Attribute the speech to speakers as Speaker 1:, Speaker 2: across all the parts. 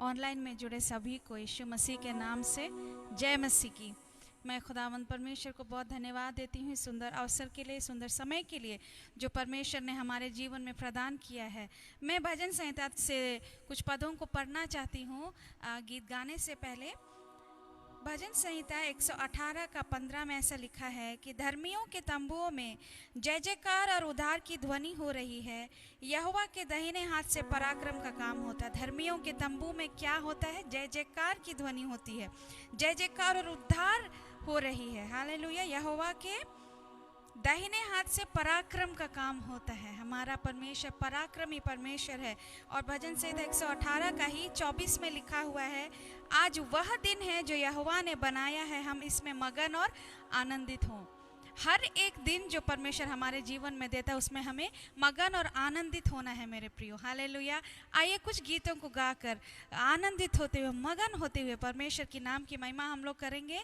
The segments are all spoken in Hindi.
Speaker 1: ऑनलाइन में जुड़े सभी को यीशु मसीह के नाम से जय मसीह की। मैं खुदावंद परमेश्वर को बहुत धन्यवाद देती हूँ इस सुंदर अवसर के लिए, सुंदर समय के लिए जो परमेश्वर ने हमारे जीवन में प्रदान किया है। मैं भजन संहिता से कुछ पदों को पढ़ना चाहती हूँ गीत गाने से पहले। भजन संहिता 118 का 15 में ऐसा लिखा है कि धर्मियों के तंबुओं में जय जयकार और उद्धार की ध्वनि हो रही है। यहोवा के दाहिने हाथ से पराक्रम का काम होता है। धर्मियों के तंबू में क्या होता है? जय जयकार की ध्वनि होती है, जय जयकार और उद्धार हो रही है। हालेलुया। यहोवा के दाहिने हाथ से पराक्रम का काम होता है। हमारा परमेश्वर पराक्रमी परमेश्वर है। और भजन संहिता 118 का ही 24 में लिखा हुआ है, आज वह दिन है जो यहोवा ने बनाया है, हम इसमें मगन और आनंदित हों। हर एक दिन जो परमेश्वर हमारे जीवन में देता है उसमें हमें मगन और आनंदित होना है मेरे प्रियो। हालेलुया। आइए कुछ गीतों को गाकर आनंदित होते हुए, मगन होते हुए परमेश्वर की नाम की महिमा हम लोग करेंगे।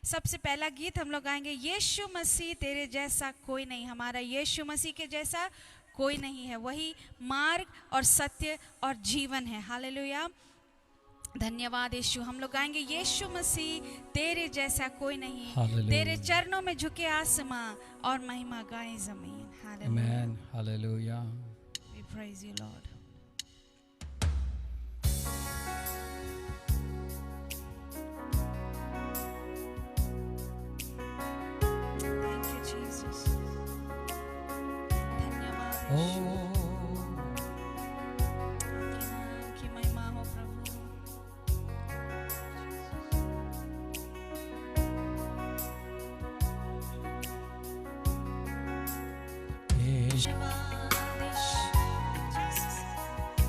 Speaker 1: सबसे पहला गीत हम लोग गाएंगे, यीशु मसीह तेरे जैसा कोई नहीं। हमारा यीशु मसीह के जैसा कोई नहीं है, वही मार्ग और सत्य और जीवन है। हालेलुया। धन्यवाद यीशु। हम लोग गाएंगे, यीशु मसीह तेरे जैसा कोई नहीं, तेरे चरणों में झुके आसमां और महिमा गाए जमीन। Hallelujah.
Speaker 2: Amen. Hallelujah.
Speaker 1: We praise you, Lord. Thank you, Jesus. धन्यवाद यीशु। आपके नाम की महिमा हो प्रभु।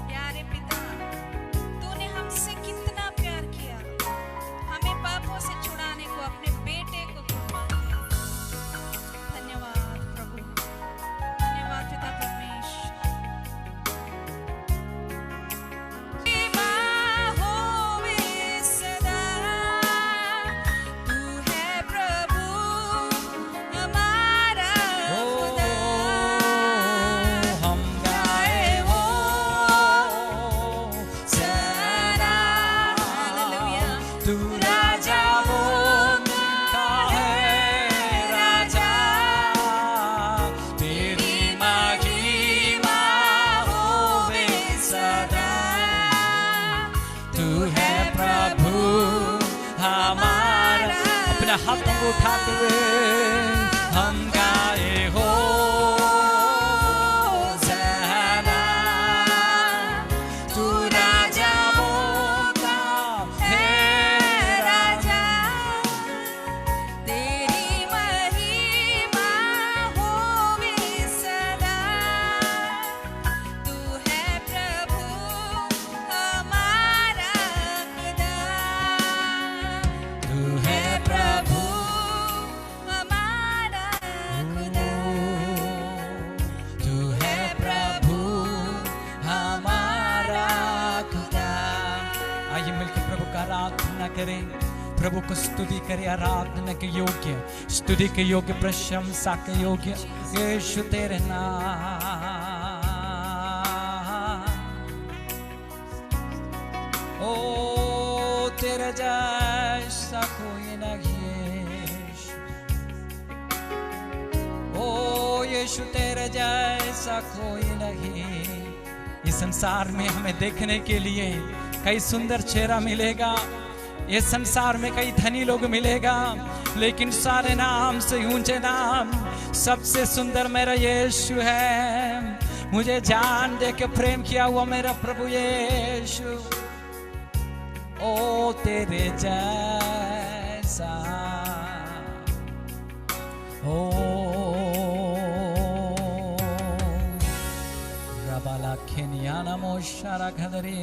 Speaker 1: प्यारे पिता, तूने हमसे कितना प्यार किया, हमें पापों से छुड़ाने को अपने बेटे को कुर्बान किया। धन्यवाद प्रभु, धन्यवाद पिता परमेश्वर। होवे सदा, तू है प्रभु हमारा खुदा।
Speaker 2: हाथों को उठाते हुए हम गाए हो ज़हरा, तू राजाओं का है राजा,
Speaker 1: तेरी महिमा होवे सदा, तू है प्रभु हमारा खुदा।
Speaker 2: तू है प्रभु आराधना करें, प्रभु को स्तुति करें। आराधना के योग्य, स्तुति के योग्य, प्रशंसा के योग्य यीशु तेरे नाम। ओ तेरे जैसा कोई नहीं, ओ यीशु तेरे जैसा कोई नहीं। इस संसार में हमें देखने के लिए कई सुंदर चेहरा मिलेगा, ये संसार में कई धनी लोग मिलेगा, लेकिन सारे नाम से ऊंचे नाम सबसे सुंदर मेरा यीशु है। मुझे जान दे के प्रेम किया हुआ मेरा प्रभु यीशु। ओ तेरे जैसा ओ रबाला खेनियाना मोशारा घदरे।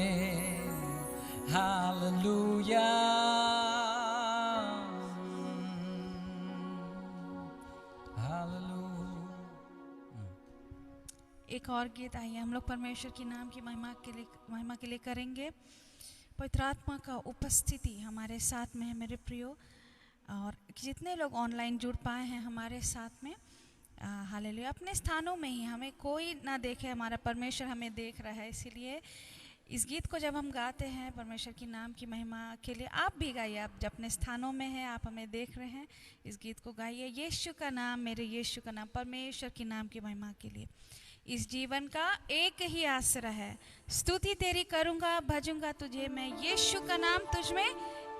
Speaker 2: हालेलुया।
Speaker 1: एक और गीत आइए हम लोग परमेश्वर की नाम की महिमा के लिए करेंगे। पवित्र आत्मा का उपस्थिति हमारे साथ में है मेरे प्रियो, और जितने लोग ऑनलाइन जुड़ पाए हैं हमारे साथ में, हालेलुया। अपने स्थानों में ही, हमें कोई ना देखे, हमारा परमेश्वर हमें देख रहा है, इसीलिए इस गीत को जब हम गाते हैं परमेश्वर की नाम की महिमा के लिए, आप भी गाइए। आप जब अपने स्थानों में हैं, आप हमें देख रहे हैं, इस गीत को गाइए। यीशु का नाम, मेरे यीशु का नाम, परमेश्वर की नाम की महिमा के लिए। इस जीवन का एक ही आसरा है, स्तुति तेरी करूँगा, भजूंगा तुझे मैं। यीशु का नाम तुझ में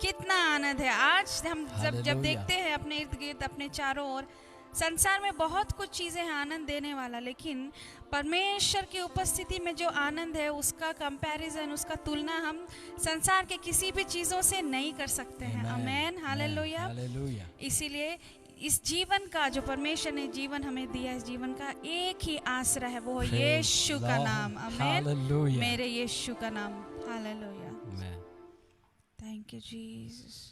Speaker 1: कितना आनंद है। आज हम जब देखते हैं अपने इर्द गिर्द, अपने चारों ओर, संसार में बहुत कुछ चीज़ें हैं आनंद देने वाला, लेकिन परमेश्वर की उपस्थिति में जो आनंद है उसका कंपैरिजन, उसका तुलना हम संसार के किसी भी चीज़ों से नहीं कर सकते हैं। आमेन, हालेलुया। इसीलिए इस जीवन का, जो परमेश्वर ने जीवन हमें दिया, इस जीवन का एक ही आसरा है, वो यीशु का नाम। आमेन, मेरे यीशु का नाम। Hallelujah, thank you Jesus.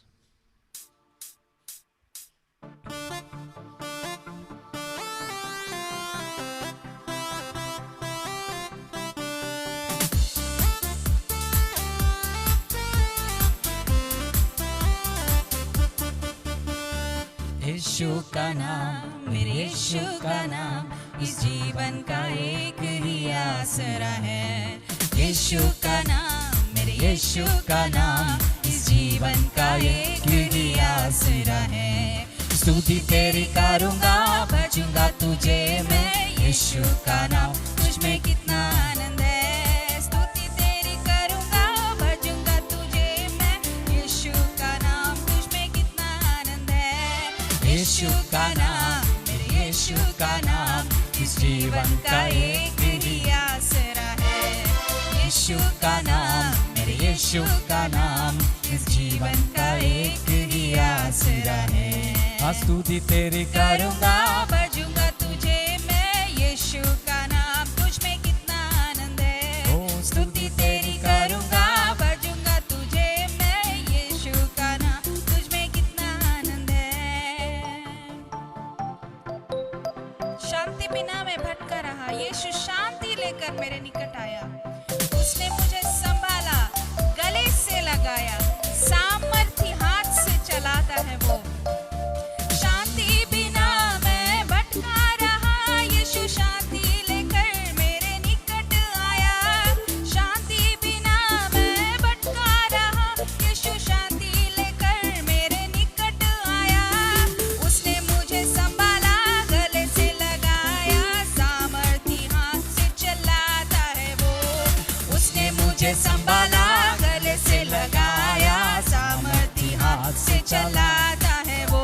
Speaker 2: यीशु का नाम, मेरे यीशु का नाम, इस जीवन का एक ही आसरा है। यीशु का नाम, मेरे यीशु का नाम, इस जीवन का एक ही आसरा है। स्तुति तेरी करूँगा, भजूंगा तुझे मैं। यीशु का नाम, तुझ में कितना आनंद है। स्तुति तेरी करूँगा, भजूंगा तुझे मैं। यीशु का नाम, तुझ में कितना आनंद है। यीशु का नाम, मेरे यीशु का नाम, इस जीवन का एक ही आसरा है। यीशु का नाम, मेरे यीशु का नाम, इस जीवन का एक ही आसरा है। स्तुति तेरी करूँगा,
Speaker 1: भजूंगा तुझे मैं। यीशु का नाम, तुझ में कितना आनंद है। स्तुति तेरी करूँगा, भजूंगा तुझे मैं। यीशु का नाम, तुझ में कितना आनंद है। शांति बिना मैं भटका रहा, यीशु शांति लेकर मेरे निकट आया। उसने मुझे संभाला, गले से लगाया, सामर्थी हाथ से चलाता है वो। शांति बिना मैं भटका रहा, यीशु शांति लेकर मेरे निकट आया। शांति बिना मैं भटका रहा, यीशु शांति लेकर मेरे निकट आया। उसने मुझे संभाला, गले से लगाया, सामर्थी हाथ से चलाता है वो। उसने मुझे संभाला, गले से लगाया, सामर्थी हाथ से चलाता है वो।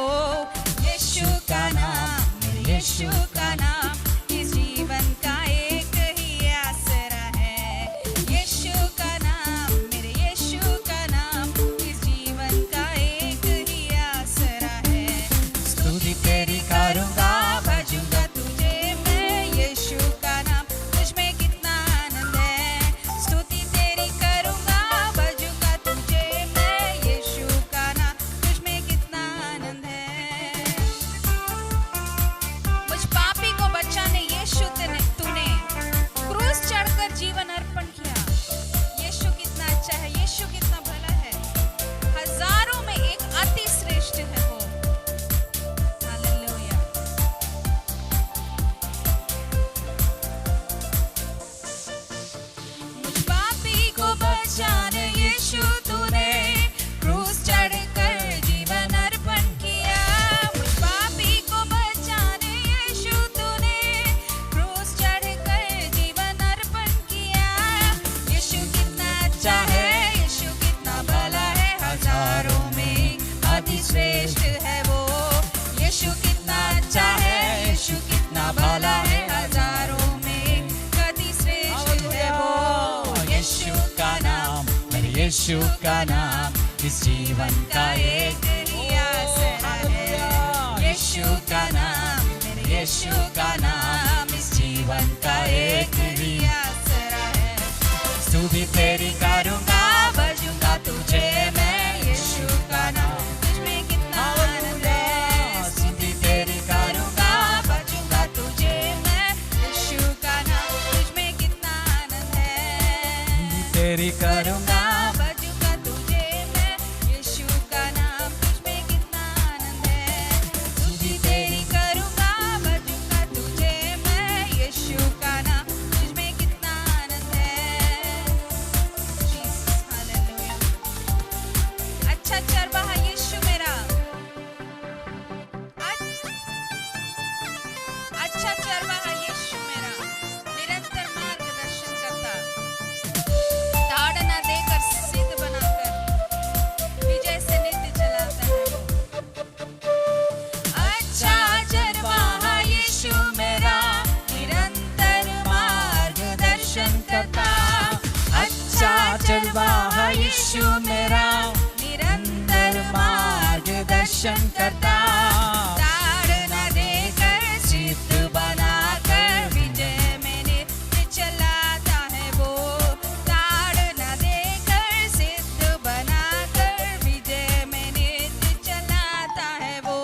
Speaker 1: यीशु का नाम, मेरे यीशु का नाम, इस जीवन का एक ही आसरा है। यीशु का नाम, मेरे यीशु का नाम, इस जीवन का एक ही आसरा है।
Speaker 2: स्तुति तेरी करूँगा,
Speaker 1: भजूंगा तुझे मैं। यीशु का नाम, तुझ में कितना आनंद है। स्तुति तेरी करूँगा, भजूंगा तुझे मैं। यीशु का नाम, तुझ में कितना आनंद है। मुझ पापी को बचाने यीशु तूने क्रूस चढ़कर जीवन अर्पण किया। यीशु कितना अच्छा है, यीशु कितना भला है। हजारों में एक अति श्रेष्ठ है वो। हालेलुया। मुझ पापी को बचाने यीशु तूने क्रूस चढ़कर जीवन अर्पण किया। मुझ पापी को बचाने यीशु तूने क्रूस चढ़कर जीवन अर्पण किया। यीशु कितना अच्छा है, यीशु कितना भला है। हजारों में अति श्रेष्ठ है वो। यीशु कितना अच्छा है, यीशु कितना भला है। हजारों में अति श्रेष्ठ है वो।
Speaker 2: यीशु का नाम, मेरे यीशु का नाम, इस जीवन का एक
Speaker 1: ही आसरा है। यीशु का नाम, मेरे यीशु का नाम, इस जीवन का एक ही आसरा है।
Speaker 2: स्तुति तेरी करूँगा,
Speaker 1: भजूंगा तुझे मैं। यीशु का नाम, तुझ में कितना आनंद है।
Speaker 2: स्तुति तेरी करूँगा,
Speaker 1: भजूंगा तुझे मैं। यीशु का नाम, तुझ में कितना आनंद है।
Speaker 2: तेरी करूँगा,
Speaker 1: भजूंगा तुझे मैं। यीशु का नाम, तुझ में कितना आनंद है। स्तुति तेरी करूँगा, भजूंगा तुझे मैं। यीशु का नाम, तुझ में कितना आनंद है।
Speaker 2: दर्शन करता,
Speaker 1: ताड़ न देकर सिद्ध बनाकर विजय में नित्य चलाता है वो। ताड़ न देकर सिद्ध बनाकर विजय में नित्य चलाता है वो।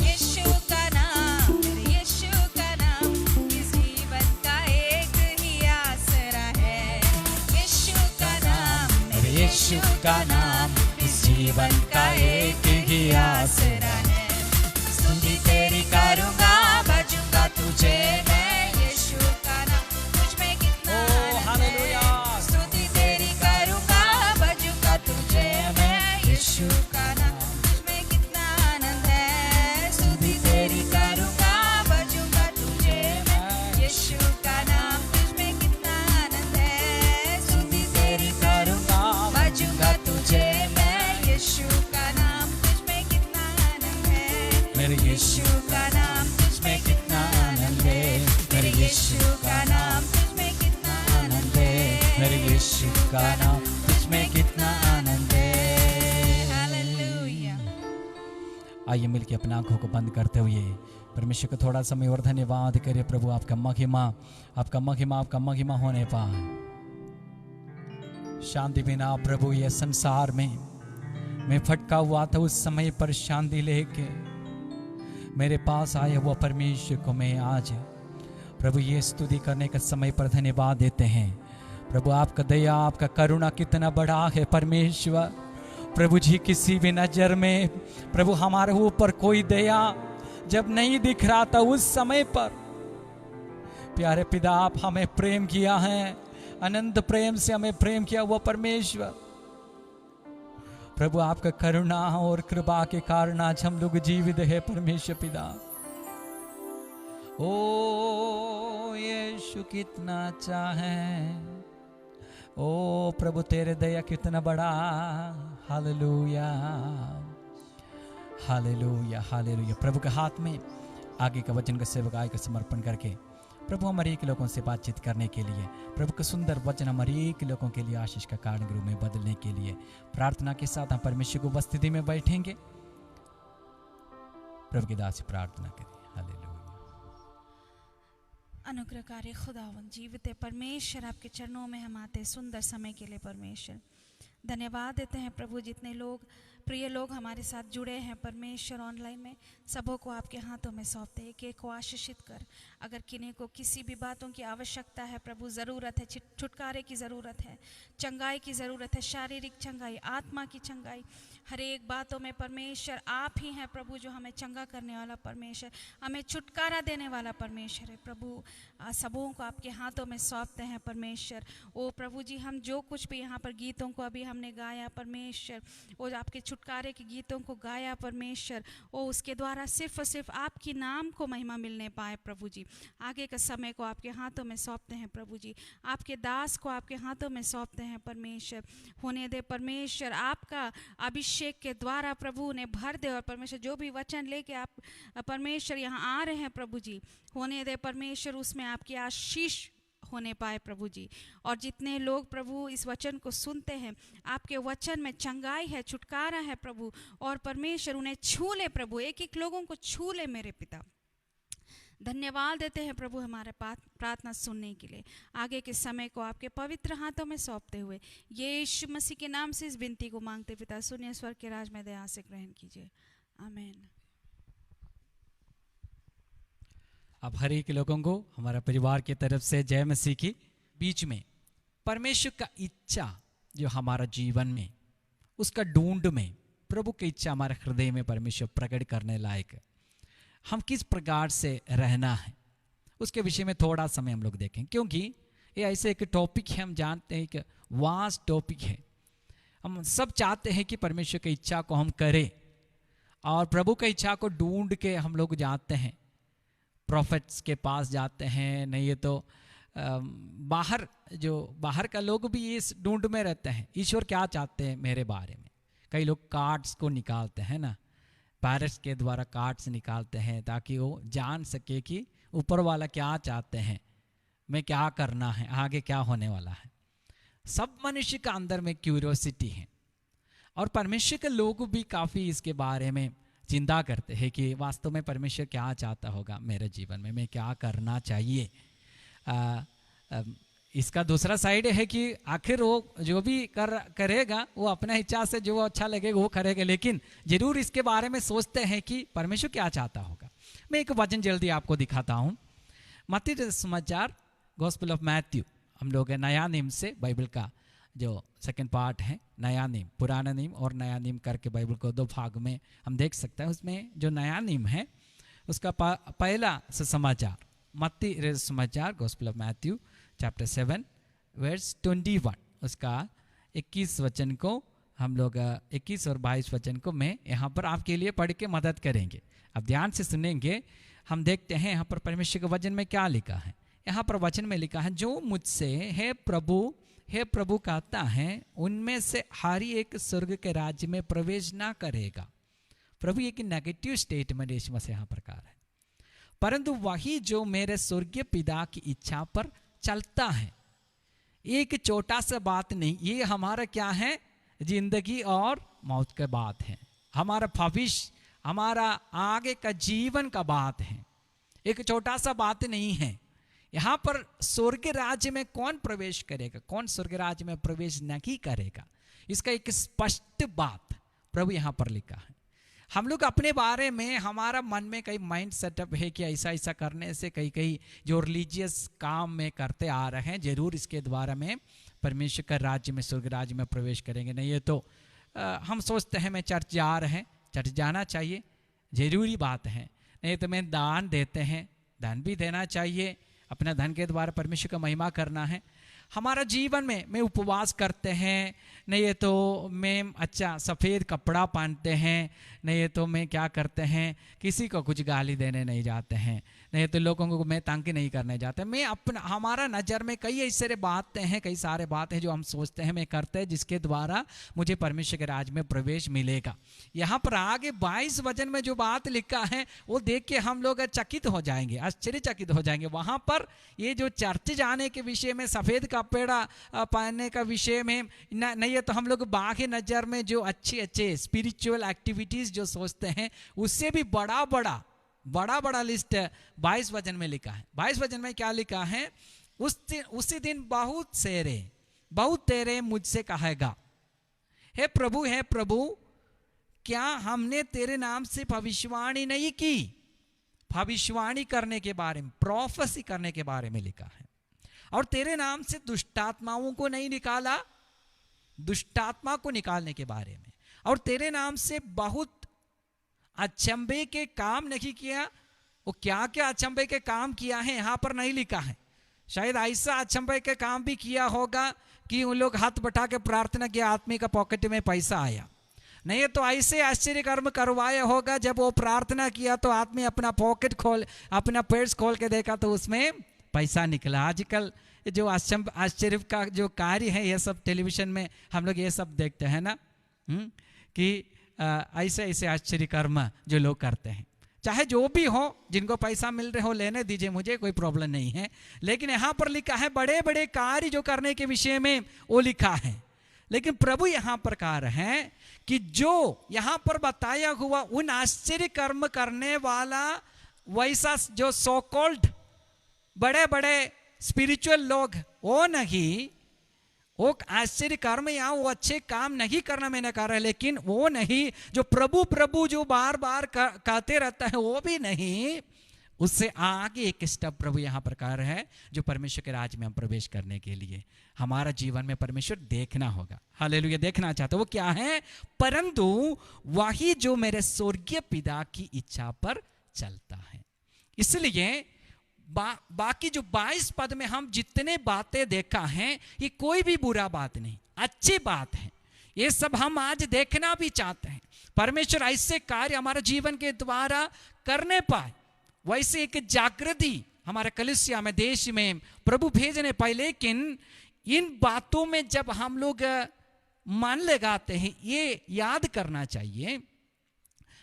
Speaker 1: यीशु का नाम, मेरे यीशु का नाम इस जीवन का एक ही आसरा है। यीशु का नाम, मेरे
Speaker 2: यीशु का नाम इस जीवन का एक ही आसरा है।
Speaker 1: स्तुति तेरी करूंगा, भजूंगा तुझे मैं। यीशु का नाम मुझ में कितना आनंद
Speaker 2: हालेलुया।
Speaker 1: है। स्तुति तेरी करूंगा, भजूंगा तुझे मैं। यीशु का नाम मुझ में कितना आनंद है। स्तुति तेरी करूंगा, भजूंगा तुझे मैं। यीशु का नाम मुझ में कितना आनंद है। स्तुति तेरी करूंगा, भजूंगा तुझे मैं। यीशु का नाम मुझ में कितना आनंद है।
Speaker 2: मेरे
Speaker 1: यीशु का नाम तुझ में कितना आनंद है। मेरे यीशु का नाम तुझ में कितना आनंद है।
Speaker 2: मेरे यीशु का नाम तुझ में कितना आनंद है।
Speaker 1: हालेलुया।
Speaker 2: आइए मिलके अपने आंखों को बंद करते हुए परमेश्वर को थोड़ा समय और धन्यवाद करिए। प्रभु आपका महिमा, आपका महिमा, आपका महिमा होने पाए। शांति बिना प्रभु ये संसार में मैं फटका हुआ था, उस समय पर शांति लेके मेरे पास आए हुआ परमेश्वर को मैं आज प्रभु ये स्तुति करने का समय पर धन्यवाद देते हैं। प्रभु आपका दया, आपका करुणा कितना बड़ा है परमेश्वर। प्रभु जी किसी भी नजर में प्रभु हमारे ऊपर कोई दया जब नहीं दिख रहा था, उस समय पर प्यारे पिता आप हमें प्रेम किया है, अनंत प्रेम से हमें प्रेम किया हुआ परमेश्वर। प्रभु आपका करुणा और कृपा के कारण आज हम लोग जीवित है परमेश्वर पिता। ओ यीशु कितना अच्छा है, ओ प्रभु तेरे दया कितना बड़ा। Hallelujah, hallelujah, hallelujah. प्रभु के हाथ में आगे का वचन का सेवकाई का समर्पण करके प्रभु हमारे एक लोगों से बातचीत करने के लिए, प्रभु का सुंदर वचन हमारे एक लोगों के लिए आशीष का कारण गुरु में बदलने के लिए प्रार्थना के साथ हम परमेश्वर की उपस्थिति में बैठेंगे। प्रभु की दास से प्रार्थना करें। हालेलुया।
Speaker 1: अनुग्रहकारी खुदावन जीवित परमेश्वर, आपके चरणों में हम आते सुंदर समय के लिए परमेश्वर धन्यवाद देते हैं। प्रभु जितने लोग प्रिय लोग हमारे साथ जुड़े हैं परमेश्वर ऑनलाइन में, सबों को आपके हाथों में सौंपते हैं। एक को आशीषित कर। अगर किन्हीं को किसी भी बातों की आवश्यकता है प्रभु, ज़रूरत है, छुटकारे की ज़रूरत है, चंगाई की ज़रूरत है, शारीरिक चंगाई, आत्मा की चंगाई, हर एक बातों में परमेश्वर आप ही हैं प्रभु जो हमें चंगा करने वाला परमेश्वर, हमें छुटकारा देने वाला परमेश्वर है। प्रभु सबों को आपके हाथों में सौंपते हैं परमेश्वर। ओ प्रभु जी, हम जो कुछ भी यहाँ पर गीतों को अभी हमने गाया परमेश्वर, वो आपके छुटकारे के गीतों को गाया परमेश्वर, ओ उसके द्वारा सिर्फ और सिर्फ आपकी नाम को महिमा मिलने पाए प्रभु जी। आगे का समय को आपके हाथों में सौंपते हैं प्रभु जी, आपके दास को आपके हाथों में सौंपते हैं परमेश्वर। होने दे परमेश्वर, आपका अभिषेक के द्वारा प्रभु उन्हें भर दे। और परमेश्वर जो भी वचन लेके आप परमेश्वर यहाँ आ रहे हैं प्रभु जी, होने दे परमेश्वर उसमें आपकी आशीष होने पाए प्रभु जी। और जितने लोग प्रभु इस वचन को सुनते हैं, आपके वचन में चंगाई है, छुटकारा है प्रभु, और परमेश्वर उन्हें छू ले प्रभु, एक एक लोगों को छू ले मेरे पिता। धन्यवाद देते हैं प्रभु हमारे प्रार्थना सुनने के लिए। आगे के समय को आपके पवित्र हाथों में सौंपते हुए यीशु मसीह के नाम से इस विनती को मांगते पिता, सुनिए स्वर्ग के राज में दया से ग्रहण कीजिए। आमीन।
Speaker 2: अब हर एक लोगों को हमारा परिवार की तरफ से जय मसीह की। बीच में परमेश्वर का इच्छा जो हमारा जीवन में, उसका ढूंढ में प्रभु की इच्छा हमारे हृदय में परमेश्वर प्रकट करने लायक, हम किस प्रकार से रहना है उसके विषय में थोड़ा समय हम लोग देखें, क्योंकि ये ऐसे एक टॉपिक है, हम जानते हैं कि वास्ट टॉपिक है। हम सब चाहते हैं कि परमेश्वर की इच्छा को हम करें, और प्रभु की इच्छा को ढूंढ के हम लोग जाते हैं, प्रॉफिट्स के पास जाते हैं, नहीं ये तो बाहर का लोग भी इस ढूंढ में रहते हैं, ईश्वर क्या चाहते हैं मेरे बारे में। कई लोग कार्ड्स को निकालते हैं ना, पेरेंट्स के द्वारा कार्ड्स निकालते हैं ताकि वो जान सके कि ऊपर वाला क्या चाहते हैं, मैं क्या करना है, आगे क्या होने वाला है। सब मनुष्य का अंदर में क्यूरियोसिटी है, और परमेश्वर के लोग भी काफ़ी इसके बारे में चिंता करते हैं कि वास्तव में परमेश्वर क्या चाहता होगा मेरे जीवन में, मैं क्या करना चाहिए। इसका दूसरा साइड है कि आखिर वो जो भी करेगा वो अपना इच्छा से जो अच्छा लगेगा वो करेगा, लेकिन जरूर इसके बारे में सोचते हैं कि परमेश्वर क्या चाहता होगा। मैं एक वचन जल्दी आपको दिखाता हूँ। मत्ती समाचार, गॉस्पेल ऑफ मैथ्यू, हम लोग नया नियम से बाइबल का जो सेकंड पार्ट है, नया नियम, पुराना नियम और नया नियम करके बाइबल को दो भाग में हम देख सकते हैं। उसमें जो नया नियम है उसका पहला समाचार, मत्ती समाचार, gospel of Matthew chapter 7 verse 21, उसका 21 वचन को हम लोग 21 और 22 वचन को मैं यहाँ पर आपके लिए पढ़ के मदद करेंगे। अब ध्यान से सुनेंगे। हम देखते हैं यहाँ पर परमेश्वर के वचन में क्या लिखा है। यहाँ पर वचन में लिखा है, जो मुझसे हे प्रभु कहता है उनमें से हर एक स्वर्ग के राज्य में प्रवेश ना करेगा। प्रभु एक नेगेटिव स्टेटमेंट यीशु मसीह यहाँ प्रकार है, परंतु वही जो मेरे स्वर्गीय पिता की इच्छा पर चलता है। एक छोटा सा बात नहीं, ये हमारा क्या है, जिंदगी और मौत का बात है, हमारा भविष्य, हमारा आगे का जीवन का बात है। एक छोटा सा बात नहीं है। यहाँ पर स्वर्ग राज्य में कौन प्रवेश करेगा, कौन स्वर्ग राज्य में प्रवेश नहीं करेगा, इसका एक स्पष्ट बात प्रभु यहाँ पर लिखा है। हम लोग अपने बारे में, हमारा मन में कई माइंड सेटअप है कि ऐसा ऐसा करने से कई जो रिलीजियस काम में करते आ रहे हैं, जरूर इसके द्वारा में परमेश्वर का राज्य में, स्वर्ग राज्य में प्रवेश करेंगे। नहीं, ये तो हम सोचते हैं मैं चर्च जा रहे हैं, चर्च जाना चाहिए, जरूरी बात है। नहीं तो मैं दान देते हैं, दान भी देना चाहिए, अपना धन के द्वारा परमेश्वर का महिमा करना है। हमारा जीवन में मैं उपवास करते हैं, नहीं तो मैं अच्छा सफ़ेद कपड़ा पहनते हैं, नहीं तो मैं क्या करते हैं, किसी को कुछ गाली देने नहीं जाते हैं, नहीं तो लोगों को मैं तंग नहीं करने जाते। मैं अपना, हमारा नज़र में कई ऐसे बातें हैं, कई सारे बातें हैं जो हम सोचते हैं मैं करते हैं, जिसके द्वारा मुझे परमेश्वर के राज में प्रवेश मिलेगा। यहाँ पर आगे 22 वचन में जो बात लिखा है वो देख के हम लोग चकित हो जाएंगे, आश्चर्यचकित हो जाएंगे। वहाँ पर ये जो चर्च जाने के विषय में, सफ़ेद कपड़ा पहनने का विषय में नहीं है, तो हम लोग बाकी नज़र में जो अच्छे स्पिरिचुअल एक्टिविटीज़ जो सोचते हैं उससे भी बड़ा लिस्ट 22 वचन में लिखा है। 22 वचन में क्या लिखा है, उसी दिन बहुत तेरे मुझसे कहेगा, हे प्रभु क्या हमने तेरे नाम से भविष्यवाणी नहीं की। भविष्यवाणी करने के बारे में, प्रोफेसी करने के बारे में लिखा है। और तेरे नाम से दुष्टात्माओं को नहीं निकाला, दुष्टात्मा को निकालने के बारे में। और तेरे नाम से बहुत अचंभे के काम नहीं किया। वो क्या क्या अचंभे के काम किया है यहाँ पर नहीं लिखा है। शायद ऐसा अचंभे के काम भी किया होगा कि उन लोग हाथ बढ़ा के प्रार्थना किया, आदमी का पॉकेट में पैसा आया। नहीं तो ऐसे आश्चर्य कर्म करवाया होगा, जब वो प्रार्थना किया तो आदमी अपना पॉकेट अपना पर्स खोल के देखा तो उसमें पैसा निकला। आजकल जो आश्चर्य का जो कार्य है, ये सब टेलीविजन में हम लोग ये सब देखते हैं ना, कि ऐसे आश्चर्य कर्म जो लोग करते हैं। चाहे जो भी हो, जिनको पैसा मिल रहे हो लेने दीजिए, मुझे कोई प्रॉब्लम नहीं है। लेकिन यहाँ पर लिखा है बड़े बड़े कार्य जो करने के विषय में वो लिखा है। लेकिन प्रभु यहाँ पर कह रहे हैं कि जो यहाँ पर बताया हुआ उन आश्चर्य कर्म करने वाला वैसा जो सो कॉल्ड बड़े बड़े स्पिरिचुअल लोग, वो नहीं, वो आश्चर्य कर्म या वो अच्छे काम नहीं करना मैंने कहा है, लेकिन वो नहीं जो प्रभु जो बार बार कहते रहता है, वो भी नहीं। उससे आगे एक स्टेप प्रभु यहाँ पर कह रहे हैं, जो परमेश्वर के राज में हम प्रवेश करने के लिए हमारा जीवन में परमेश्वर देखना होगा। हालेलुया, देखना चाहते वो क्या है, परंतु वही जो मेरे स्वर्गीय पिता की इच्छा पर चलता है। इसलिए बाकी जो 22 पद में हम जितने बातें देखा है, ये कोई भी बुरा बात नहीं, अच्छी बात है। ये सब हम आज देखना भी चाहते हैं, परमेश्वर ऐसे कार्य हमारे जीवन के द्वारा करने पाए, वैसे एक जागृति हमारे कलीसिया में, देश में प्रभु भेजने पाए। लेकिन इन बातों में जब हम लोग मन लगाते हैं, ये याद करना चाहिए,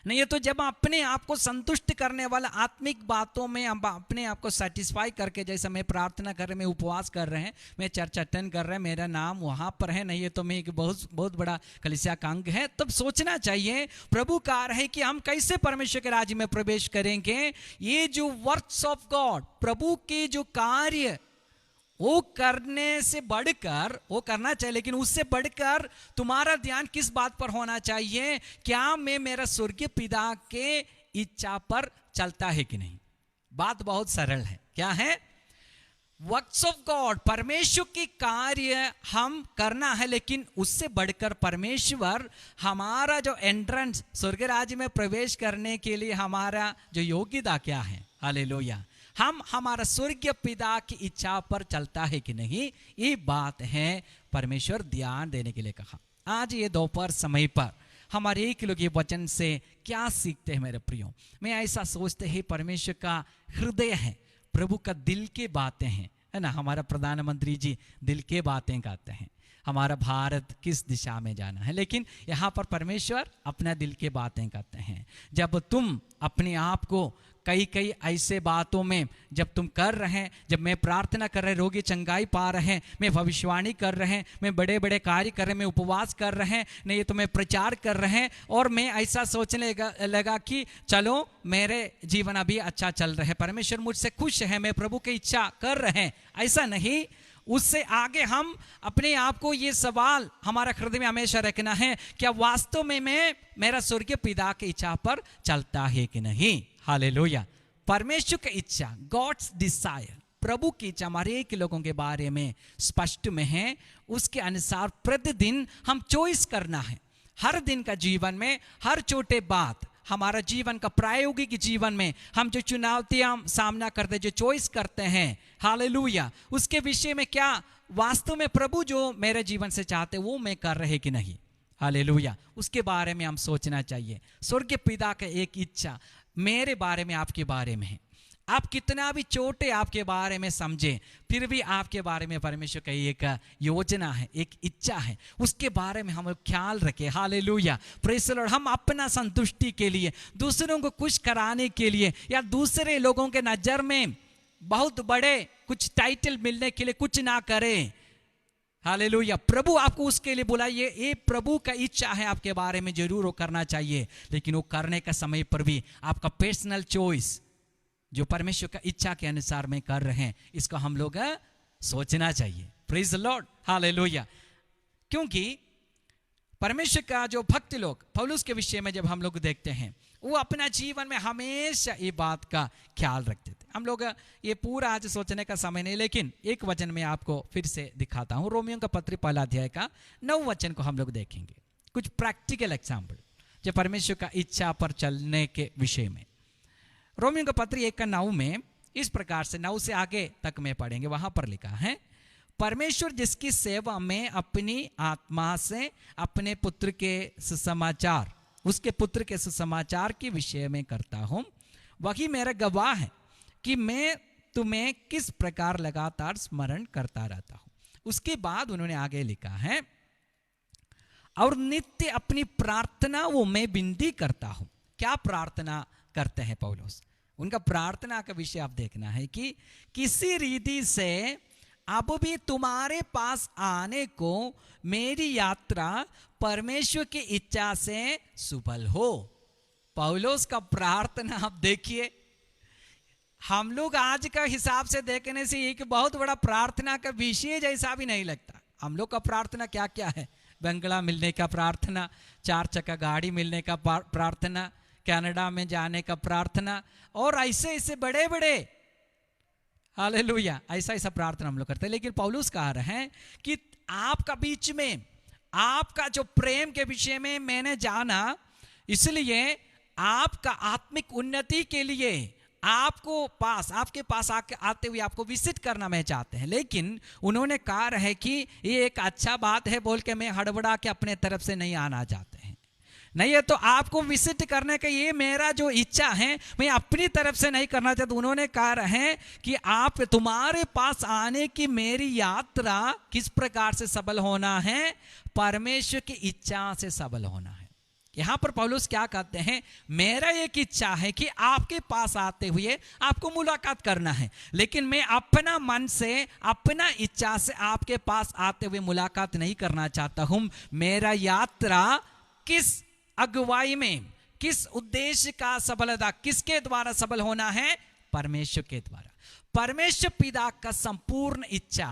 Speaker 2: नहीं है तो जब अपने आप को संतुष्ट करने वाला आत्मिक बातों में हम अपने आप को सेटिस्फाई करके, जैसा मैं प्रार्थना कर रहे, मैं उपवास कर रहे हैं, मैं चर्च अटेंड कर रहे हैं, मेरा नाम वहां पर है, नहीं है तो मैं एक बहुत बहुत बड़ा कलीसिया का अंग है, तब सोचना चाहिए प्रभु कह रहे हैं कि हम कैसे परमेश्वर के राज्य में प्रवेश करेंगे। ये जो वर्क्स ऑफ गॉड, प्रभु के जो कार्य, वो करने से बढ़कर, वो करना चाहिए, लेकिन उससे बढ़कर तुम्हारा ध्यान किस बात पर होना चाहिए? क्या मैं मेरा स्वर्गीय पिता के इच्छा पर चलता है कि नहीं? बात बहुत सरल है। क्या है? वर्क्स ऑफ गॉड, परमेश्वर की कार्य हम करना है, लेकिन उससे बढ़कर परमेश्वर हमारा जो एंट्रेंस, स्वर्ग राज्य में प्रवेश करने के लिए हमारा जो योग्यता क्या है, हालेलुया, हम हमारा स्वर्गीय पिता की इच्छा पर चलता है कि नहीं, ये बात है परमेश्वर ध्यान देने के लिए कहा। आज ये दोपहर समय पर हमारे एक लोग ये वचन से क्या सीखते हैं मेरे प्रियो? मैं ऐसा सोचते हैं परमेश्वर का हृदय है, प्रभु का दिल के बातें हैं, है ना। हमारा प्रधानमंत्री जी दिल के बातें कहते हैं, हमारा भारत किस दिशा में जाना है, लेकिन यहाँ पर परमेश्वर अपना दिल के बातें कहते हैं। जब तुम अपने आप को कई ऐसे बातों में जब तुम कर रहे हैं, जब मैं प्रार्थना कर रहे, रोगी चंगाई पा रहे हैं, मैं भविष्यवाणी कर रहे हैं, मैं बड़े बड़े कार्य कर रहे हैं, मैं उपवास कर रहे हैं, नहीं तो मैं प्रचार कर रहे हैं, और मैं ऐसा सोचने लगा कि चलो मेरे जीवन अभी अच्छा चल रहा है, परमेश्वर मुझसे खुश है, मैं प्रभु की इच्छा कर रहे हैं, ऐसा नहीं। उससे आगे हम अपने आप को ये सवाल हमारा हृदय में हमेशा रखना है, क्या वास्तव में मैं मेरा स्वर्गीय पिता की इच्छा पर चलता है कि नहीं? हालेलुया। परमेश्वर की इच्छा, गॉड्स डिजायर, प्रभु की इच्छा हमारे एक लोगों के बारे में स्पष्ट में है। उसके अनुसार प्रतिदिन हम चॉइस करना है। हर दिन का जीवन में हर छोटे बात, हमारा जीवन का प्रायोगिक जीवन में हम जो चुनौतियां सामना करते हैं, जो चॉइस करते हैं, हालेलुया, उसके विषय में क्या वास्तव में प्रभु जो मेरे जीवन से चाहते वो मैं कर रहे कि नहीं, हालेलुया, उसके बारे में हम सोचना चाहिए। स्वर्गीय पिता का एक इच्छा मेरे बारे में, आपके बारे में है। आप कितना भी छोटे आपके बारे में समझे, फिर भी आपके बारे में परमेश्वर का एक योजना है, एक इच्छा है, उसके बारे में हम ख्याल रखें। Hallelujah, praise the Lord. हम अपना संतुष्टि के लिए, दूसरों को खुश कराने के लिए, या दूसरे लोगों के नजर में बहुत बड़े कुछ टाइटल मिलने के लिए कुछ ना करें। हालेलुया। प्रभु आपको उसके लिए बुलाइए, ये प्रभु का इच्छा है आपके बारे में, जरूर वो करना चाहिए, लेकिन वो करने का समय पर भी आपका पर्सनल चॉइस जो परमेश्वर का इच्छा के अनुसार में कर रहे हैं, इसको हम लोग सोचना चाहिए। Praise the Lord, hallelujah. क्योंकि परमेश्वर का जो भक्त लोग, पौलुस के विषय में जब हम लोग देखते हैं, वो अपना जीवन में हमेशा ये बात का ख्याल रखते थे। हम लोग ये पूरा आज सोचने का समय नहीं, लेकिन एक वचन में आपको फिर से दिखाता हूँ। रोमियो का पत्र 1 अध्याय का 9 वचन को हम लोग देखेंगे, कुछ प्रैक्टिकल एग्जाम्पल जो परमेश्वर का इच्छा पर चलने के विषय में। रोमियो का पत्र 1:9 में इस प्रकार से, 9 से आगे तक में पढ़ेंगे, वहां पर लिखा है, परमेश्वर जिसकी सेवा में अपनी आत्मा से अपने पुत्र के सुसमाचार, उसके पुत्र के सुसमाचार के विषय में करता हूं, वही मेरा गवाह है कि मैं तुम्हें किस प्रकार लगातार स्मरण करता रहता हूं। उसके बाद उन्होंने आगे लिखा है, और नित्य अपनी प्रार्थना वो मैं विनती करता हूं। क्या प्रार्थना करते हैं पौलुस? उनका प्रार्थना का विषय आप देखना है कि किसी रीति से अब भी तुम्हारे पास आने को मेरी यात्रा परमेश्वर की इच्छा से सफल हो। पौलुस का प्रार्थना आप देखिए, हम लोग आज का हिसाब से देखने से एक बहुत बड़ा प्रार्थना का विषय जैसा भी नहीं लगता। हम लोग का प्रार्थना क्या क्या है? बंगला मिलने का प्रार्थना, 4 चक्का गाड़ी मिलने का प्रार्थना, कनाडा में जाने का प्रार्थना, और ऐसे ऐसे बड़े बड़े, हालेलुया, ऐसा ऐसा प्रार्थना हम लोग करते हैं। लेकिन पौलुस कह रहे हैं कि आपका बीच में, आपका जो प्रेम के विषय में मैंने जाना, इसलिए आपका आत्मिक उन्नति के लिए आपके पास आते हुए आपको विजिट करना मैं चाहते हैं। लेकिन उन्होंने कहा है कि ये एक अच्छा बात है बोल के मैं हड़बड़ा के अपने तरफ से नहीं आना चाहते हैं। नहीं है तो आपको विजिट करने का ये मेरा जो इच्छा है, मैं अपनी तरफ से नहीं करना चाहता। उन्होंने कहा है कि आप, तुम्हारे पास आने की मेरी यात्रा किस प्रकार से सफल होना है? परमेश्वर की इच्छा से सफल होना है। यहां पर पौलुस क्या कहते हैं, मेरा एक इच्छा है कि आपके पास आते हुए आपको मुलाकात करना है, लेकिन मैं अपना मन से अपना इच्छा से आपके पास आते हुए मुलाकात नहीं करना चाहता हूं। मेरा यात्रा किस अगुवाई में, किस उद्देश्य का सफलता, किसके द्वारा सफल होना है? परमेश्वर के द्वारा। परमेश्वर पिता का संपूर्ण इच्छा,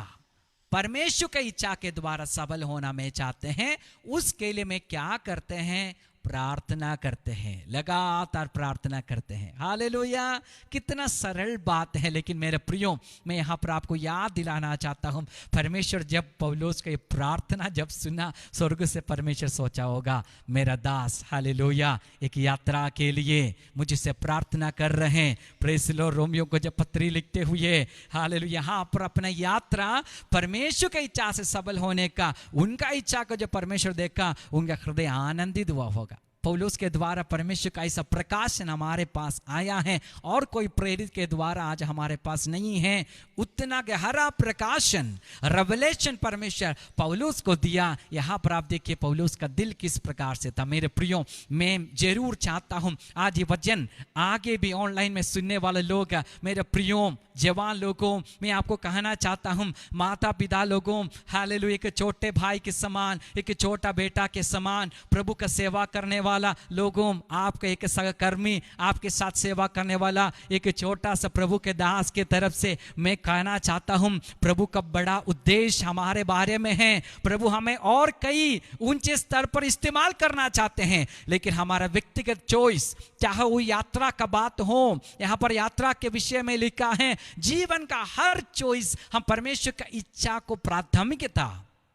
Speaker 2: परमेश्वर की इच्छा के द्वारा सफल होना मैं चाहते हैं। उसके लिए मैं क्या करते हैं? प्रार्थना करते हैं, लगातार प्रार्थना करते हैं। हालेलुया। कितना सरल बात है, लेकिन मेरे प्रियो मैं यहाँ पर आपको याद दिलाना चाहता हूँ, परमेश्वर जब पौलुस की प्रार्थना जब सुना, स्वर्ग से परमेश्वर सोचा होगा मेरा दास हालेलुया एक यात्रा के लिए मुझसे प्रार्थना कर रहे हैं। प्रेस लो, रोमियो को जब पत्री लिखते हुए हालेलुया यहाँ पर अपना यात्रा परमेश्वर की इच्छा से सफल होने का, उनका इच्छा को जब परमेश्वर देखा, उनका हृदय आनंदित हुआ होगा। पौलुस के द्वारा परमेश्वर का ऐसा प्रकाशन हमारे पास आया है और कोई प्रेरित के द्वारा आज हमारे पास नहीं है। उतना गहरा प्रकाशन, रेवलेशन परमेश्वर पौलुस को दिया। यहाँ पर आप देखिए पौलुस का दिल किस प्रकार से था। मेरे प्रियो मैं जरूर चाहता हूँ आज ये वचन आगे भी ऑनलाइन में सुनने वाले लोग, मेरे प्रियो जवान लोगों, मैं आपको कहना चाहता हूँ, माता पिता लोगों, हालेलुया, एक छोटे भाई के समान, एक छोटा बेटा के समान प्रभु का सेवा करने वाला लोगों, आपका एक सहकर्मी, आपके साथ सेवा करने वाला एक छोटा सा प्रभु के दास के तरफ से मैं कहना चाहता हूँ, प्रभु का बड़ा उद्देश्य हमारे बारे में है। प्रभु हमें और कई ऊंचे स्तर पर इस्तेमाल करना चाहते हैं, लेकिन हमारा व्यक्तिगत चॉइस, चाहे वो यात्रा का बात हो, यहाँ पर यात्रा के विषय में लिखा है, जीवन का हर चॉइस हम परमेश्वर का इच्छा को प्राथमिकता,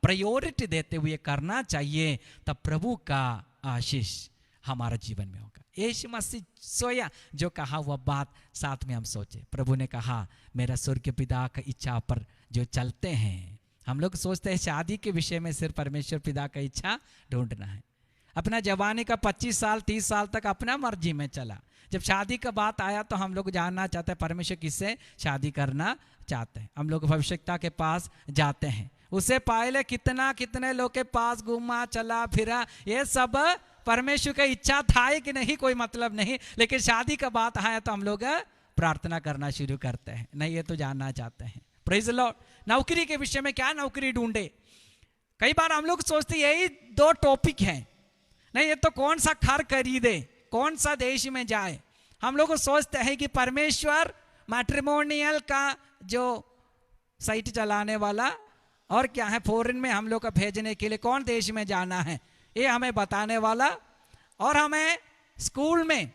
Speaker 2: प्रायोरिटी देते हुए करना चाहिए, तब प्रभु का आशीष हमारा जीवन में होगा। यीशु मसीह सोया जो कहा हुआ बात साथ में हम सोचे। प्रभु ने कहा मेरा स्वर्गीय पिता का इच्छा पर जो चलते हैं। हम लोग सोचते हैं शादी के विषय में सिर्फ परमेश्वर पिता का इच्छा ढूंढना है। अपना जवानी का 25 साल 30 साल तक अपना मर्जी में चला, जब शादी का बात आया तो हम लोग जानना चाहते हैं परमेश्वर किससे शादी करना चाहते हैं। हम लोग भविष्यता के पास जाते हैं, उससे पहले कितने लोग के पास घूमा चला फिरा, ये सब परमेश्वर की इच्छा था कि नहीं कोई मतलब नहीं, लेकिन शादी का बात आया तो हम लोग प्रार्थना करना शुरू करते हैं, नहीं ये तो जानना चाहते हैं। Praise Lord. नौकरी के विषय में क्या नौकरी ढूंढे, कई बार हम लोग सोचते यही 2 टॉपिक हैं, नहीं ये तो कौन सा घर खरीदे, कौन सा देश में जाए। हम लोग सोचते हैं कि परमेश्वर मैट्रिमोनियल का जो साइट चलाने वाला और क्या है, फॉरेन में हम लोग को भेजने के लिए कौन देश में जाना है ये हमें बताने वाला, और हमें स्कूल में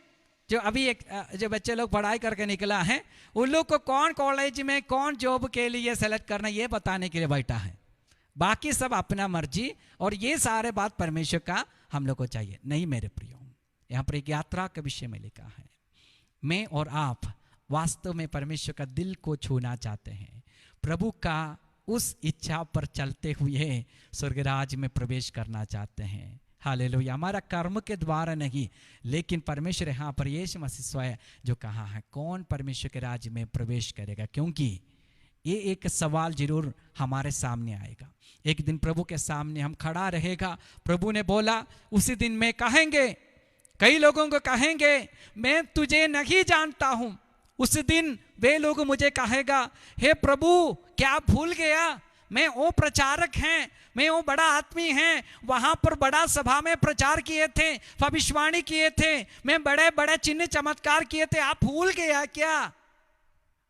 Speaker 2: जो अभी जो बच्चे लोग पढ़ाई करके निकला है उन लोग को कौन कॉलेज में कौन जॉब के लिए सेलेक्ट करना ये बताने के लिए बैठा है। बाकी सब अपना मर्जी, और ये सारे बात परमेश्वर का हम लोग को चाहिए नहीं। मेरे प्रियो यहाँ पर एक यात्रा के विषय में लिखा है, मैं और आप वास्तव में परमेश्वर का दिल को छूना चाहते हैं, प्रभु का उस इच्छा पर चलते हुए स्वर्गराज में प्रवेश करना चाहते हैं। हालेलुया। हमारा कर्म के द्वारा नहीं, लेकिन परमेश्वर यहाँ पर यीशु मसीह स्वयं जो कहा है कौन परमेश्वर के राज्य में प्रवेश करेगा, क्योंकि ये एक सवाल जरूर हमारे सामने आएगा। एक दिन प्रभु के सामने हम खड़ा रहेगा। प्रभु ने बोला उसी दिन में कहेंगे, कई लोगों को कहेंगे मैं तुझे नहीं जानता हूं। उस दिन वे लोग मुझे कहेगा, हे प्रभु क्या भूल गया, मैं वो प्रचारक हैं, मैं वो बड़ा आदमी हैं, वहां पर बड़ा सभा में प्रचार किए थे, भविष्यवाणी किए थे, मैं बड़े बड़े चिन्ह चमत्कार किए थे, आप भूल गया क्या?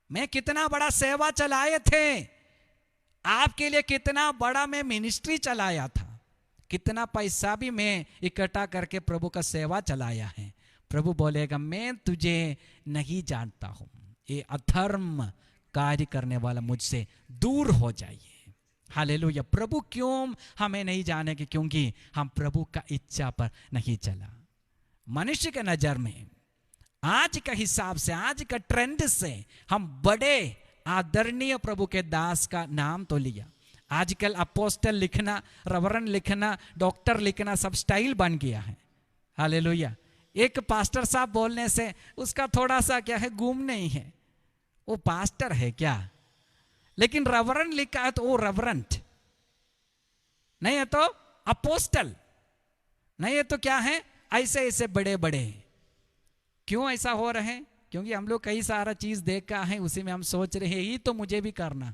Speaker 2: मैं कितना बड़ा सेवा चलाए थे, आपके लिए कितना बड़ा मैं मिनिस्ट्री चलाया था, कितना पैसा भी मैं इकट्ठा करके प्रभु का सेवा चलाया है। प्रभु बोलेगा मैं तुझे नहीं जानता हूं, ये अधर्म कार्य करने वाला मुझसे दूर हो जाइए। हालेलुया। प्रभु क्यों हमें नहीं जानेंगे? क्योंकि हम प्रभु का इच्छा पर नहीं चला। मनुष्य के नजर में आज का हिसाब से, आज का ट्रेंड से हम बड़े आदरणीय प्रभु के दास का नाम तो लिया। आजकल अपोस्टल लिखना, रेवरेंड लिखना, डॉक्टर लिखना सब स्टाइल बन गया है। हालेलुया। एक पास्टर साहब बोलने से उसका थोड़ा सा क्या है, गुम नहीं है, वो पास्टर है क्या, लेकिन रेवरेंड लिखा है तो वो रेवरेंट नहीं है, तो अपोस्टल नहीं है तो क्या है, ऐसे ऐसे बड़े बड़े। क्यों ऐसा हो रहे हैं? क्योंकि हम लोग कई सारा चीज देखा है, उसी में हम सोच रहे हैं ये तो मुझे भी करना है,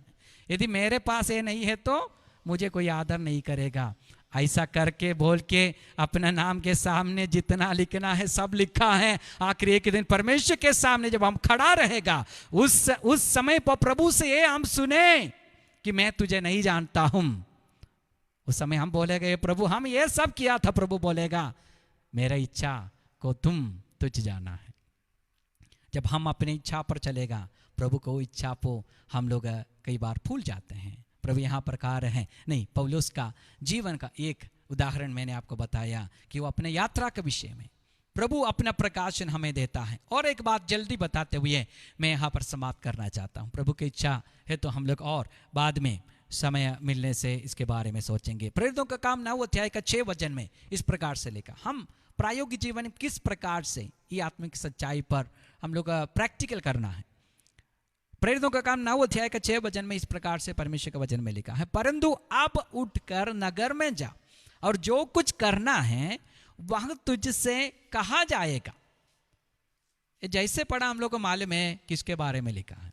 Speaker 2: यदि मेरे पास ये नहीं है तो मुझे कोई आदर नहीं करेगा। ऐसा करके बोल के अपना नाम के सामने जितना लिखना है सब लिखा है। आखिर एक दिन परमेश्वर के सामने जब हम खड़ा रहेगा, उस समय पर प्रभु से ये हम सुने कि मैं तुझे नहीं जानता हूं, उस समय हम बोलेगा ये प्रभु हम ये सब किया था। प्रभु बोलेगा मेरा इच्छा को तुझ जाना है। जब हम अपनी इच्छा पर चलेगा, प्रभु को इच्छा को हम लोग कई बार भूल जाते हैं। प्रभु यहाँ पर कह रहे हैं, नहीं, पौलुस का जीवन का एक उदाहरण मैंने आपको बताया कि वो अपने यात्रा के विषय में प्रभु अपना प्रकाशन हमें देता है। और एक बात जल्दी बताते हुए मैं यहाँ पर समाप्त करना चाहता हूँ। प्रभु की इच्छा है तो हम लोग और बाद में समय मिलने से इसके बारे में सोचेंगे। प्रेरितों का काम 9 अध्याय का 6 वचन में इस प्रकार से लिखा। हम प्रायोगिक जीवन में किस प्रकार से ये आत्मिक सच्चाई पर हम लोग प्रैक्टिकल करना है। प्रेरितों का काम 9 अध्याय का 6 वचन में इस प्रकार से परमेश्वर का वचन में लिखा है, परंतु अब उठकर नगर में जा और जो कुछ करना है वह तुझसे कहा जाएगा। जैसे पढ़ा हम लोग को मालूम है किसके बारे में लिखा है,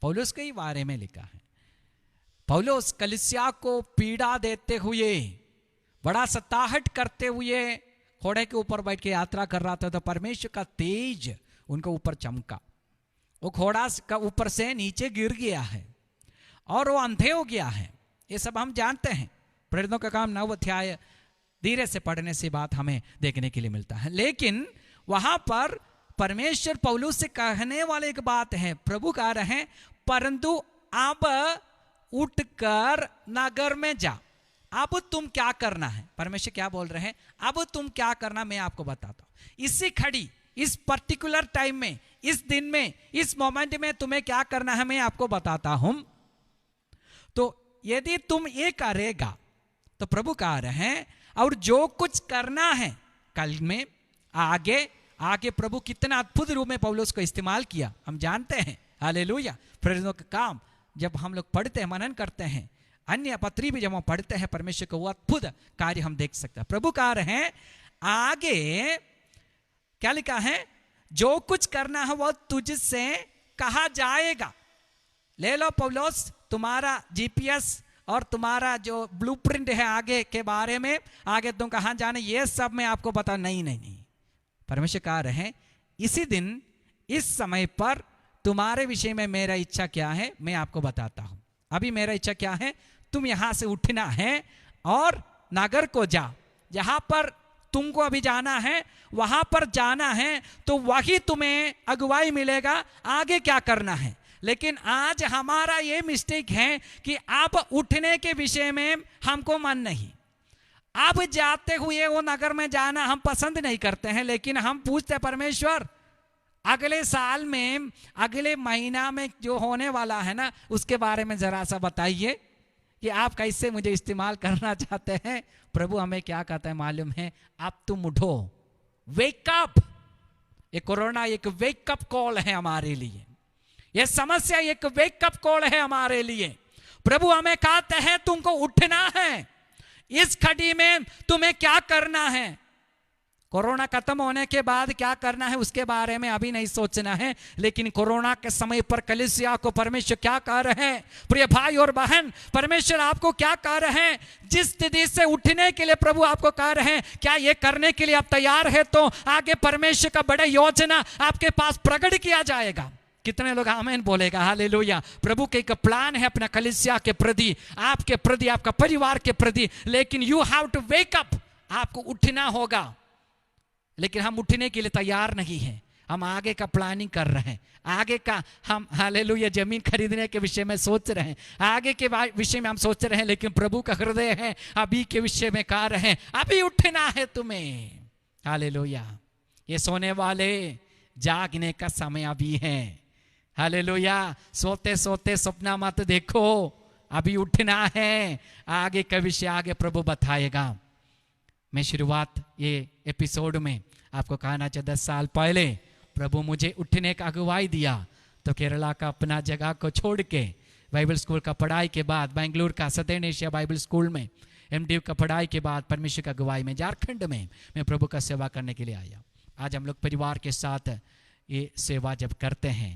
Speaker 2: पौलुस के ही बारे में लिखा है। पौलुस कलीसिया को पीड़ा देते हुए, बड़ा सताहट करते हुए घोड़े के ऊपर बैठ के यात्रा कर रहा था, तो परमेश्वर का तेज उनके ऊपर चमका। वो घोड़ा का ऊपर से नीचे गिर गया है और वो अंधे हो गया है। ये सब हम जानते हैं। प्रेरितों का काम 9 अध्याय धीरे से पढ़ने से बात हमें देखने के लिए मिलता है। लेकिन वहां पर परमेश्वर पौलुस से कहने वाले एक बात है। प्रभु कह रहे हैं परंतु अब उठकर नगर में जा। अब तुम क्या करना है, परमेश्वर क्या बोल रहे हैं, अब तुम क्या करना मैं आपको बताता हूं। इसी खड़ी इस पर्टिकुलर टाइम में, इस दिन में, इस मोमेंट में तुम्हें क्या करना है मैं आपको बताता हूं। तो यदि तुम ये करेगा तो प्रभु कह रहे हैं और जो कुछ करना है कल में आगे प्रभु कितना अद्भुत रूप में पौलुस को इस्तेमाल किया हम जानते हैं। हालेलुया। प्रेरितों का काम जब हम लोग पढ़ते हैं, मनन करते हैं, अन्य पत्री भी जब हम पढ़ते हैं, परमेश्वर का वो अद्भुत कार्य हम देख सकते हैं। प्रभु कह रहे हैं आगे क्या लिखा है, जो कुछ करना है वो तुझसे कहा जाएगा। ले लो पौलुस, तुम्हारा जीपीएस और तुम्हारा जो ब्लूप्रिंट है आगे के बारे में, आगे तुम कहां जाने ये सब मैं आपको बता। नहीं, परमेश्वर कह रहे हैं इसी दिन इस समय पर तुम्हारे विषय में मेरा इच्छा क्या है मैं आपको बताता हूं। अभी मेरा इच्छा क्या है, तुम यहां से उठना है और नगर को जा, जहां पर तुमको अभी जाना है वहां पर जाना है, तो वही तुम्हें अगुवाई मिलेगा आगे क्या करना है। लेकिन आज हमारा ये मिस्टेक है कि अब उठने के विषय में हमको मन नहीं, अब जाते हुए वो नगर में जाना हम पसंद नहीं करते हैं। लेकिन हम पूछते हैं परमेश्वर अगले साल में, अगले महीना में जो होने वाला है ना, उसके बारे में जरा सा बताइए कि आप कैसे मुझे इस्तेमाल करना चाहते हैं। प्रभु हमें क्या कहता है मालूम है, अब तुम उठो, वेकअप। ये कोरोना एक वेकअप कॉल है हमारे लिए, ये समस्या एक वेकअप कॉल है हमारे लिए। प्रभु हमें कहते हैं तुमको उठना है, इस घड़ी में तुम्हें क्या करना है। कोरोना खत्म होने के बाद क्या करना है उसके बारे में अभी नहीं सोचना है, लेकिन कोरोना के समय पर कलीसिया को परमेश्वर क्या कह रहे हैं। प्रिय भाई और बहन, परमेश्वर आपको क्या कह रहे हैं, जिस स्थिति से उठने के लिए प्रभु आपको कह रहे हैं, क्या ये करने के लिए आप तैयार है तो आगे परमेश्वर का बड़ा योजना आपके पास प्रकट किया जाएगा। कितने लोग आमीन बोलेगा। हालेलुया। प्रभु के एक प्लान है अपना कलीसिया के प्रति, आपके प्रति, आपका परिवार के प्रति, लेकिन you have to wake up. आपको उठना होगा, लेकिन हम उठने के लिए तैयार नहीं हैं। हम आगे का प्लानिंग कर रहे हैं, आगे का हम हालेलुया जमीन खरीदने के विषय में सोच रहे हैं, आगे के विषय में हम सोच रहे हैं। लेकिन प्रभु का हृदय है अभी के विषय में कह रहे हैं अभी उठना है तुम्हें। हालेलुया। ये सोने वाले जागने का समय अभी है। हालेलुया। सोते सोते सपना मत देखो, अभी उठना है। आगे का विषय आगे प्रभु बताएगा। मैं शुरुआत ये एपिसोड में आपको कहना चाहिए 10 साल पहले प्रभु मुझे उठने का अगुवाई दिया, तो केरला का अपना जगह को छोड़ के बाइबल स्कूल का पढ़ाई के बाद बेंगलुरु का सदर्न एशिया बाइबल स्कूल में MDU का पढ़ाई के बाद परमेश्वर का गवाही में झारखंड में मैं प्रभु का सेवा करने के लिए आया। आज हम लोग परिवार के साथ ये सेवा जब करते हैं,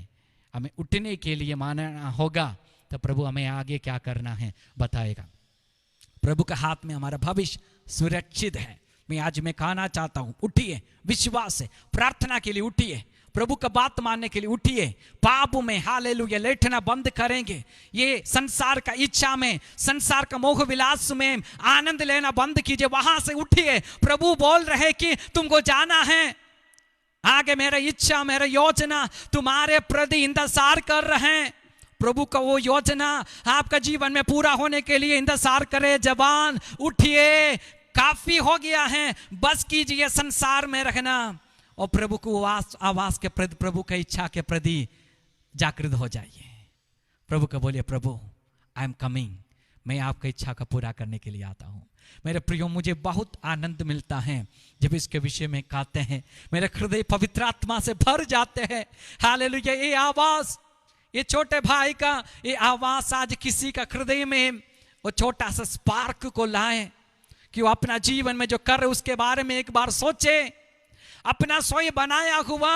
Speaker 2: हमें उठने के लिए मानना होगा, तो प्रभु हमें आगे क्या करना है बताएगा। प्रभु के हाथ में हमारा भविष्य सुरक्षित है। मैं कहना चाहता हूँ, उठिए, विश्वास से प्रार्थना के लिए उठिए, प्रभु का बात मानने के लिए उठिए। पाप में हालेलुया लेटना बंद करेंगे, ये संसार का इच्छा में, संसार का मोह विलास में आनंद लेना बंद कीजिए, वहां से उठिए। प्रभु बोल रहे कि तुमको जाना है आगे, मेरा इच्छा मेरा योजना तुम्हारे प्रति इंतजार कर रहे हैं। प्रभु का वो योजना आपका जीवन में पूरा होने के लिए इंतजार करे। जवान उठिए, काफी हो गया है, बस कीजिए संसार में रहना और प्रभु को आवाज के प्रति, प्रभु की इच्छा के प्रति जागृत हो जाइए। प्रभु को बोलिए, प्रभु आई एम कमिंग, मैं आपकी इच्छा का पूरा करने के लिए आता हूँ। मेरे प्रियो, मुझे बहुत आनंद मिलता है जब इसके विषय में कहते हैं, मेरे हृदय पवित्र आत्मा से भर जाते हैं। हालेलुया, ये आवाज, ये छोटे भाई का ये आवाज आज किसी का हृदय में वो छोटा सा स्पार्क को लाए कि वो अपना जीवन में जो कर रहे उसके बारे में एक बार सोचे। अपना स्वयं बनाया हुआ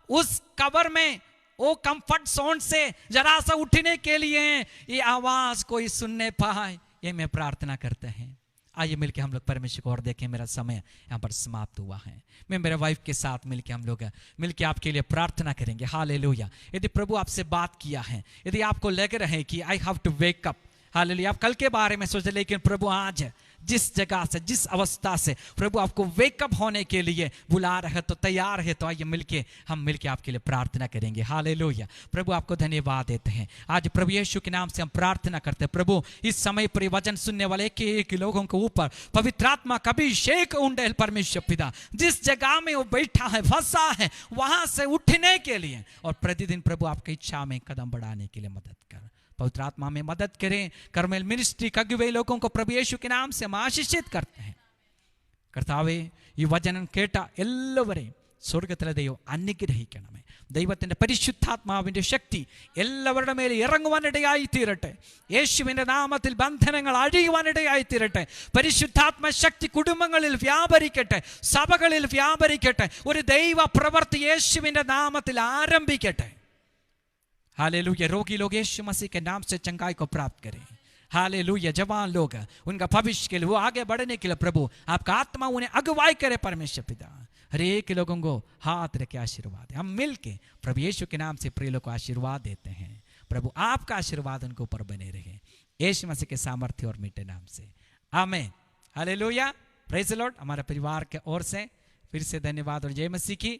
Speaker 2: उस कवर में, वो कंफर्ट जोन से जरा सा उठने के लिए ये आवाज कोई सुनने पाए, ये मैं प्रार्थना करते हैं। आइए मिलके हम लोग परमेश्वर को और देखें। मेरा समय यहाँ पर समाप्त हुआ है। मैं मेरे वाइफ के साथ मिलके हम लोग मिलके आपके लिए प्रार्थना करेंगे। हालेलुया। यदि प्रभु आपसे बात किया है, यदि आपको लग रहा है कि I have to wake up, hallelujah, आप कल के बारे में सोच, लेकिन प्रभु आज जिस जगह से, जिस अवस्था से प्रभु आपको वेकअप होने के लिए बुला रहे, तो तैयार है, तो आइए मिलके हम मिलके आपके लिए प्रार्थना करेंगे। हालेलुया। प्रभु आपको धन्यवाद देते हैं। आज प्रभु यीशु के नाम से हम प्रार्थना करते हैं। प्रभु इस समय पर वचन सुनने वाले एक लोगों के ऊपर पवित्र आत्मा का अभिषेक उंडेल परमेश्वर पिता, जिस जगह में वो बैठा है, फंसा है, वहां से उठने के लिए और प्रतिदिन प्रभु आपकी इच्छा में कदम बढ़ाने के लिए मदद कर। पवित्र आत्मा में मदद करें। कर्मेल मिनिस्ट्री का वे लोगों को प्रभु यीशु के नाम से हम आशीषित करते हैं। കർത്താവേ, ഈ വചനം കേട്ട എല്ലാവരെയും സ്വർഗത്തിലെ ദൈവം അനുഗ്രഹിക്കണമേ. ദൈവത്തിൻ്റെ പരിശുദ്ധാത്മാവിൻ്റെ ശക്തി എല്ലാവരുടെ മേൽ ഇറങ്ങുവാനിടയായി തീരട്ടെ. യേശുവിൻ്റെ നാമത്തിൽ ബന്ധനങ്ങൾ അഴിയുവാനിടയായി തീരട്ടെ. പരിശുദ്ധാത്മ ശക്തി കുടുംബങ്ങളിൽ വ്യാപരിക്കട്ടെ, സഭകളിൽ വ്യാപരിക്കട്ടെ. ഒരു ദൈവ പ്രവൃത്തി യേശുവിൻ്റെ നാമത്തിൽ ആരംഭിക്കട്ടെ. हालेलुया। रोगी लोग यीशु मसीह के नाम से चंगाई को प्राप्त करें। हालेलुया। जवान लोग उनका भविष्य के लिए, वो आगे बढ़ने के लिए प्रभु आपका आत्मा उन्हें अगुवाई करे। परमेश्वर पिता हर एक लोगों को हाथ रखे आशीर्वाद। हम मिलके प्रभु यीशु के नाम से प्रिय लोग को आशीर्वाद देते हैं। प्रभु आपका आशीर्वाद उनके ऊपर बने रहे, यीशु मसीह के सामर्थ्य और मीठे नाम से, आमीन। हालेलुया। Praise the Lord. हमारे परिवार के ओर से फिर से धन्यवाद और जय मसीह की।